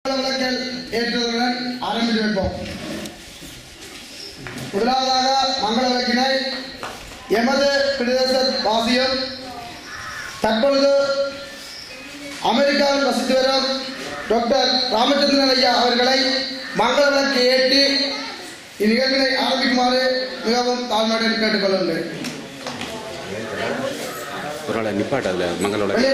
விளக்கல் ஏற்றுவதுடன் ஆரம்பித்து வைப்போம். முதலாவதாக மங்கள விளக்கினை எமது பிரதேச வாசியம் தற்பொழுது அமெரிக்காவில் வசித்து வரும் டாக்டர் ராமச்சந்திரன் ஐயா அவர்களை மங்கள விளக்கு ஏற்றி இந்நிகழ்வினை ஆரம்பிக்குமாறு மிகவும் தாழ்மையுடன் கேட்டுக்கொள்கின்றேன். நிப்பாட்டல மங்கள விளக்கு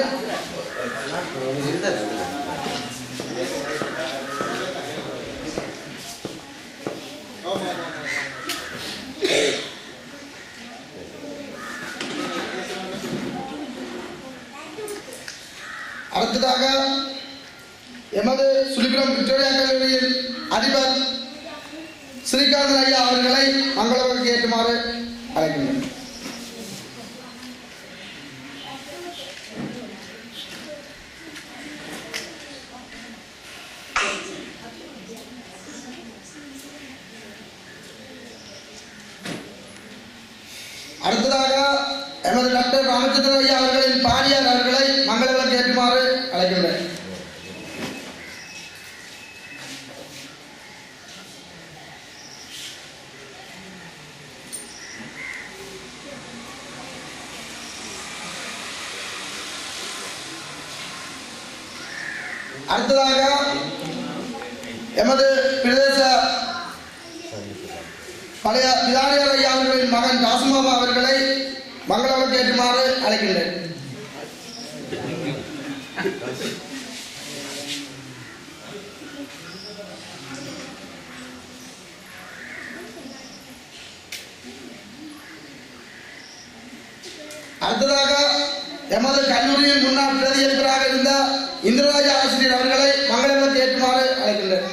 அடுத்ததாக எமது சுலிபுரம் விக்டோரியா கல்லூரியின் அதிபர் ஸ்ரீகாந்தன் ஐயா அவர்களை மங்களவிளக்கு ஏற்றுமாறு அழைக்கின்றனர். அடுத்ததாக எமது டாக்டர் ராமச்சந்திரன் ஐயா அவர்களின் பாரியார் அவர்களை மங்கள விளக்கு ஏற்றுமாறு அழைக்கின்றேன். அடுத்ததாக எமது பிரதேச பழைய பிதானியார் ஐயா அவர்களின் மகன் காசுமாமா அவர்களை மங்கள விளக்கு ஏற்றுமாறு அழைக்கின்றேன். அடுத்ததாக எமது கல்லூரியின் முன்னாள் பிரதி அதிபராக இருந்த இந்திரராஜா ஆசிரியர் அவர்களை மங்கள விளக்கு ஏற்றுமாறு அழைக்கின்றேன்.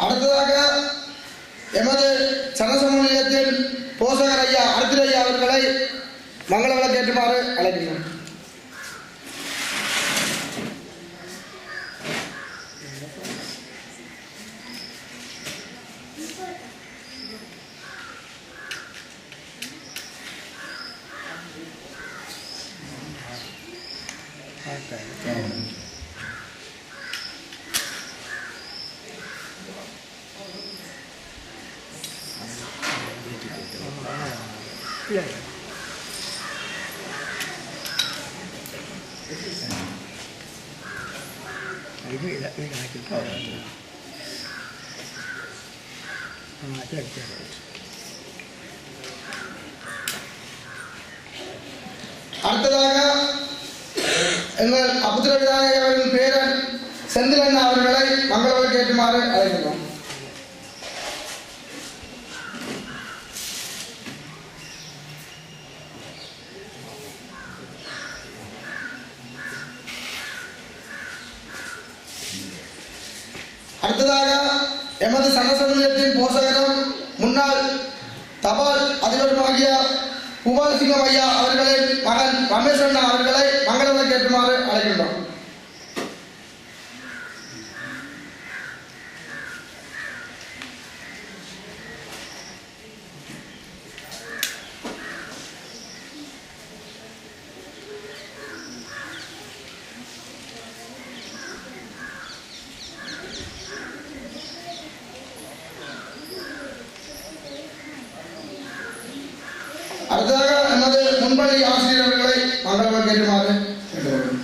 அடுத்ததாக எமது சனசமூகத்தின் போசகர் ஐயா அர்ஜுன் ஐயா அவர்களை மங்கள விளக்கு ஏற்றுமாறு அழைக்கின்றோம். அடுத்ததாக எங்கள் அபுத்திர விதாயகரின் பேரன் செந்திலன் அவர்களை மங்கள விளக்கு ஏற்றுமாறு அழைக்கின்றோம். அடுத்ததாக எமது சனசமூகத்தின் போசகரும் முன்னாள் தபால் அதிபருமாகிய குமார் சிங்கம் ஐயா அவர்களின் மகன் ரமேஷ் அண்ணா அவர்களை மங்கள விளக்கு ஏற்றுமாறு அழைக்கின்றோம். அடுத்ததாக நமது முன்பள்ளி ஆசிரியர் அவர்களை மங்கள விளக்கு ஏற்றுமாறு கேட்டுக்கொள்கிறோம்.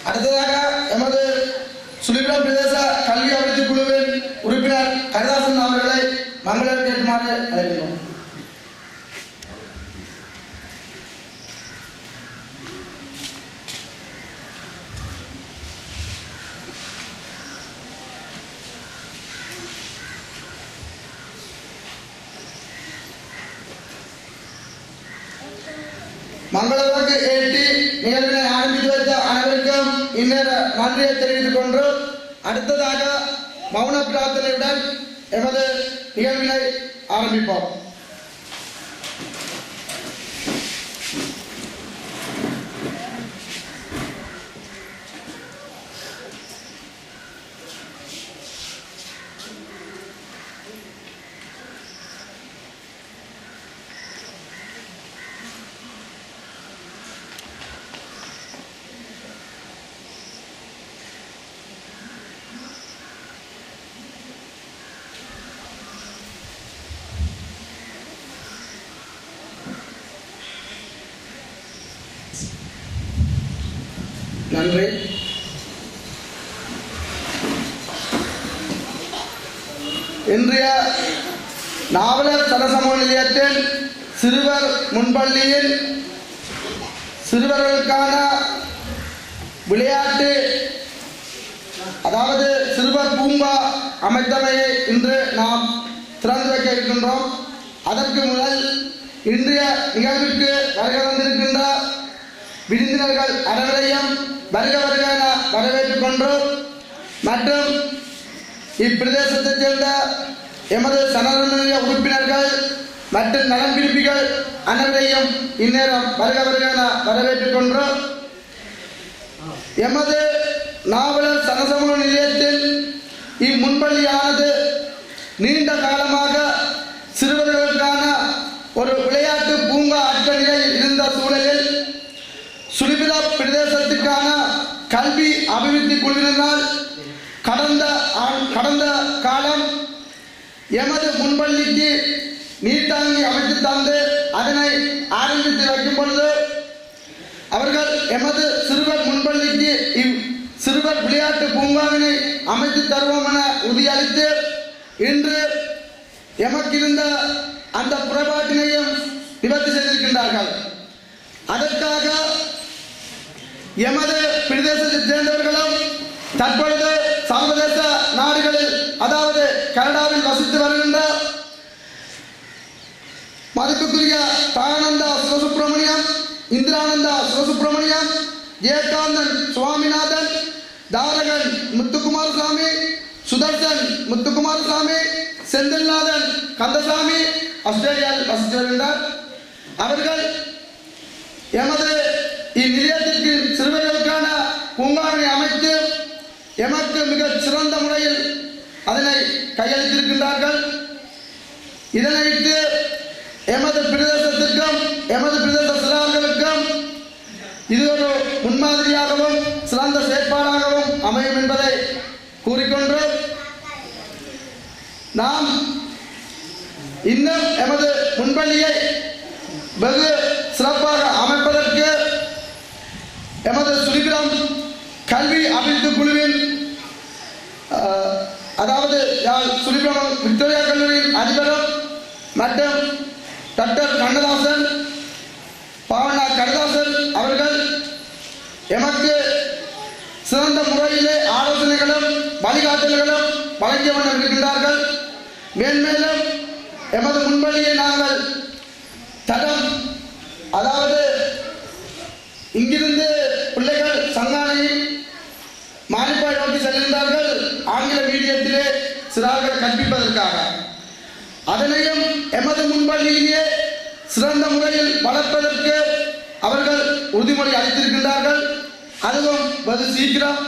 அடுத்ததாக எமது சுலிபுரம் பிரதேச கல்வி அபிவிருத்தி குழுவின் உறுப்பினர் கரிதாசன் அவர்களை மங்கள விளக்கு ஏற்றுமாறு அழைக்கிறோம். மங்களவாக்கு ஏற்றி நிகழ்வினை ஆரம்பித்து வைத்த அனைவருக்கும் இன்னொரு நன்றியை தெரிவித்துக் கொண்டு அடுத்ததாக மௌன பிரார்த்தனையுடன் எமது நிகழ்வினை ஆரம்பிப்போம். நன்றி. இன்றைய நாவலர் சனசமூக நிலையத்தில் சிறுவர் முன்பள்ளியில் சிறுவர்களுக்கான விளையாட்டு அதாவது சிறுவர் பூங்கா அமைத்தமையை இன்று நாம் திறந்து வைக்க இருக்கின்றோம். அதற்கு முதல் இன்றைய நிகழ்விற்கு வருகை வந்திருக்கின்ற விருந்தினர்கள் அனைவரையும் வருக வருக என வரவேற்றுக் கொண்டு மற்றும் இப்பிரதேசத்தைச் சேர்ந்த எமது சனநிலைய உறுப்பினர்கள் மற்றும் நலன் விரும்பிகள் அனைவரையும் இந்நேரம் வருக வருக என வரவேற்றுக் கொண்டு எமது நாவலர் சனசமூக நிலையத்தில் இம்முன்பள்ளியானது நீண்ட காலமாக சிறுவர்களுக்கான ஒரு விளையாட்டு பூங்கா அற்ற நிலையில் இருந்த சூழலில் சுலிபிலா பிரதேசத்துக்கான கல்வி அபிவிருத்தி குழுவினரால் கடந்த காலம் எமது முன்பள்ளிக்கு நீர்த்தாங்கி அமைத்து தந்து அதனை ஆரம்பித்து வைக்கும் பொழுது அவர்கள் எமது சிறுவர் முன்பள்ளிக்கு சிறுவர் விளையாட்டு பூங்காவினை அமைத்து தருவோம் என உறுதியளித்து இன்று எமக்கிருந்த அந்த குறைபாட்டினையும் நிவர்த்தி செய்திருக்கின்றார்கள். அதற்காக எமது பிரதேசத்தைச் சேர்ந்தவர்களும் தற்பொழுது சர்வதேச நாடுகளில் அதாவது கனடாவில் வசித்து வருகின்ற மதிப்புக்குரிய தாயானந்தா சிவசுப்பிரமணியம், இந்திரானந்தா சிவசுப்பிரமணியம், ஜெயகாந்தன் சுவாமிநாதன், தாரகன் முத்துக்குமாரசாமி, சுதர்சன் முத்துக்குமாரசாமி, செந்தில்நாதன் கந்தசாமி ஆஸ்திரேலியாவில் வசித்து வருகின்றார். அவர்கள் எமது இந்நிலையத்திற்கு சிறுவர்களுக்கான பூங்காவினை அமைத்து எமக்கு மிக சிறந்த முறையில் அதனை கையளித்திருக்கின்றார்கள். இதனையிட்டு எமது பிரதேசத்திற்கும் எமது பிரதேச சிறார்களுக்கும் இது ஒரு முன்மாதிரியாகவும் சிறந்த செயற்பாடாகவும் அமையும் என்பதை கூறிக்கொண்டு நாம் இன்னும் எமது முன்பள்ளியை வெகு சிறப்பாக அமைப்பதற்கு எமது சுலிபிலம் கல்வி அபிவிருத்தி குழுவின் அதாவது சுலிபிலம் விக்டோரியா கல்லூரியின் அதிபரும் மற்றும் டாக்டர் கண்ணதாசன் பாவனா கண்ணதாசன் அவர்கள் எமக்கு சிறந்த முறையிலே ஆலோசனைகளும் வழிகாட்டல்களும் வழங்கிய வண்ணம் இருக்கின்றார்கள். மேன்மேலும் எமது முன்பள்ளியை நாங்கள் தடம் அதாவது இங்கிருந்து பிள்ளைகள் சங்கானை மானிப்பாய் நோக்கி செல்கின்றார்கள் ஆங்கில மீடியத்திலே சிறார்கள் கற்பிப்பதற்காக. அதனையும் எமது முன்பள்ளியிலேயே சிறந்த முறையில் வளர்ப்பதற்கு அவர்கள் உறுதிமொழி அளித்திருக்கின்றார்கள். அதுவும் வெகு சீக்கிரம்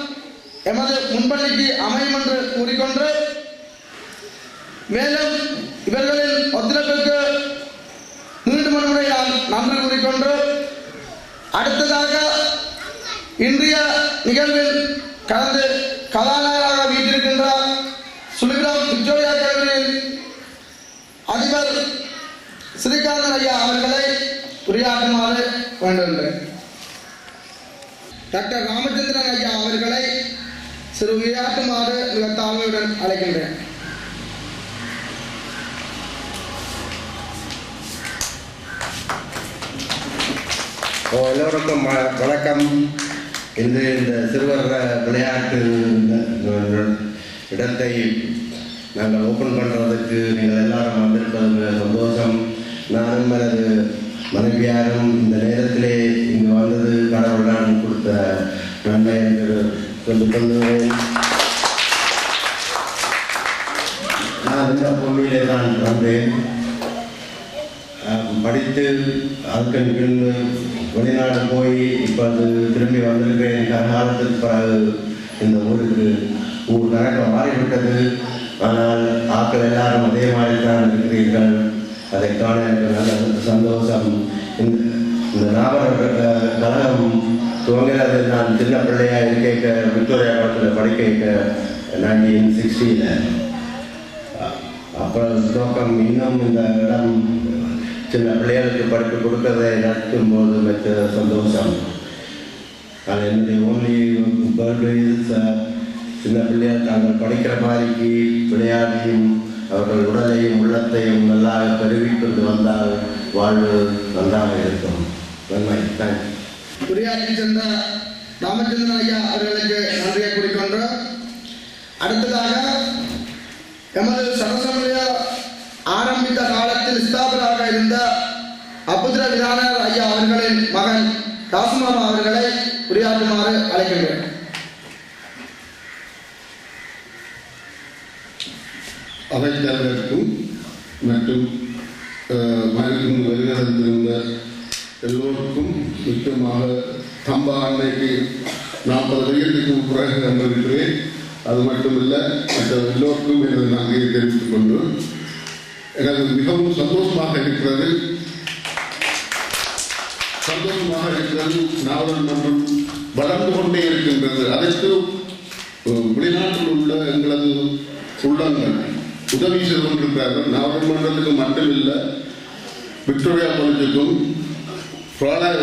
எமது முன்பள்ளிக்கு அமையும் என்று கூறிக்கொண்டு மேலும் இவர்களின் ஒத்துழைப்புக்கு மீண்டும் ஒரு முறை நான் நன்றி கூறிக்கொண்டு அடுத்ததாக இன்றைய நிகழ்வில் கலந்து கதாநாயகராக வீட்டிருக்கின்றார் சுலிபிலம் விக்டோரியா கல்லூரியின் அதிபர் ஸ்ரீகாந்தன் ஐயா அவர்களை உரையாற்றுமாறு வேண்டுகின்றேன். டாக்டர் ராமச்சந்திரன் ஐயா அவர்களை சிறு உரையாற்றுமாறு மிக தாழ்மையுடன் அழைக்கின்றேன். எல்லோருக்கும் வணக்கம். இந்த சிறுவர் விளையாட்டு இடத்தை நாங்கள் ஓப்பன் பண்ணுறதுக்கு நீங்கள் எல்லாரும் வந்திருப்பது சந்தோஷம். நானும் எனது மனைவியாரும் இந்த நேரத்திலே இங்கு வந்தது கடவுளான் கொடுத்த நன்மை என்று சொல்லிக் கொள்ளுவேன். நான் இந்த பூமியிலே தான் வந்தேன். படித்து அதுக்கு பின்பு வெளிநாடு போய் இப்போது திரும்பி வந்திருக்கிறேன். காலத்துக்கு பிறகு இந்த ஊர் நடக்க மாறிவிட்டது. ஆனால் ஆக்கள் எல்லாரும் அதே மாதிரி தான் இருக்கிறீர்கள். அதை காண எனக்கு நல்ல சந்தோஷம். இந்த நாவலர் கழகம் துவங்கிறது நான் சின்ன பிள்ளையாக இருக்க விக்டோரியா காலத்தில் படிக்க 1960. அப்புறம் துவக்கம் இன்னும் இந்த இடம் சின்ன பிள்ளைகளுக்கு படிப்பு கொடுக்கறதை நடத்தும் போது மிக சந்தோஷம். அது என்னுடைய ஓன்லி பேர்டு சின்ன பிள்ளைகள் தாங்கள் படிக்கிற மாதிரிக்கு விளையாடியும் அவர்கள் உடலையும் உள்ளத்தையும் நல்லா பெருவி கொண்டு வந்தால் வாழ்வு நன்றாக இருக்கும். நன்மை. தேங்க்ஸ். உரையாற்றி சென்ற ராமச்சந்திரன் ஐயா அவர்களுக்கு நன்றியை கூறிக்கொண்டோம். அடுத்ததாக எமது சரசமய ஆரம்பித்த காலத்தில் ஸ்தாபராக இருந்த அபுத்திர விதானர் ஐயா அவர்களின் மகன் ராசுமாமா அவர்களை உரையாற்றுமாறு அழைக்கின்றேன். அவைத்தலைவருக்கும் மற்றும் மனிதன் வருகிறந்திருந்த எல்லோருக்கும் முக்கியமாக தம்பா அன்னைக்கு 40 வயதுக்கு பிறகு வந்திருக்கிறேன். அது மட்டுமில்லை, மற்ற எல்லோருக்கும் எனது நன்றியை தெரிவித்துக் கொண்டு எனக்கு மிகவும் சந்தோஷமாக இருக்கிறது. நாவல் மன்றம் வளர்ந்து கொண்டே இருக்கின்றது. அதற்கு வெளிநாட்டில் உள்ள எங்களது உள்ளங்கள் உதவி செய்து கொண்டிருக்கிறார்கள். நாவல் மன்றத்துக்கு மட்டுமில்லை, விக்டோரியா காலேஜுக்கும் பிராலாய்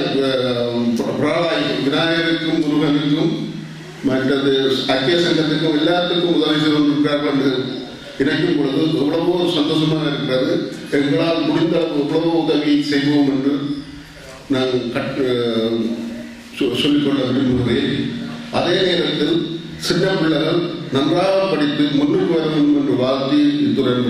விநாயகருக்கும் முருகனுக்கும் மற்றது ஐக்கிய சங்கத்துக்கும் எல்லாத்துக்கும் உதவி செய்து கொண்டிருக்கிறார்கள் என்று நினைக்கும் பொழுது எவ்வளவோ சந்தோஷமாக இருக்கிறது. எங்களால் முடிந்த எவ்வளவோ உதவி செய்வோம் என்று நான் சொல்லிக்கொள்ள விரும்புகிறேன். அதே நேரத்தில் சின்ன பிள்ளைகள் நன்றாக படித்து முன்னுக்கு வர வேண்டும் என்று வாழ்த்தி இத்துடன்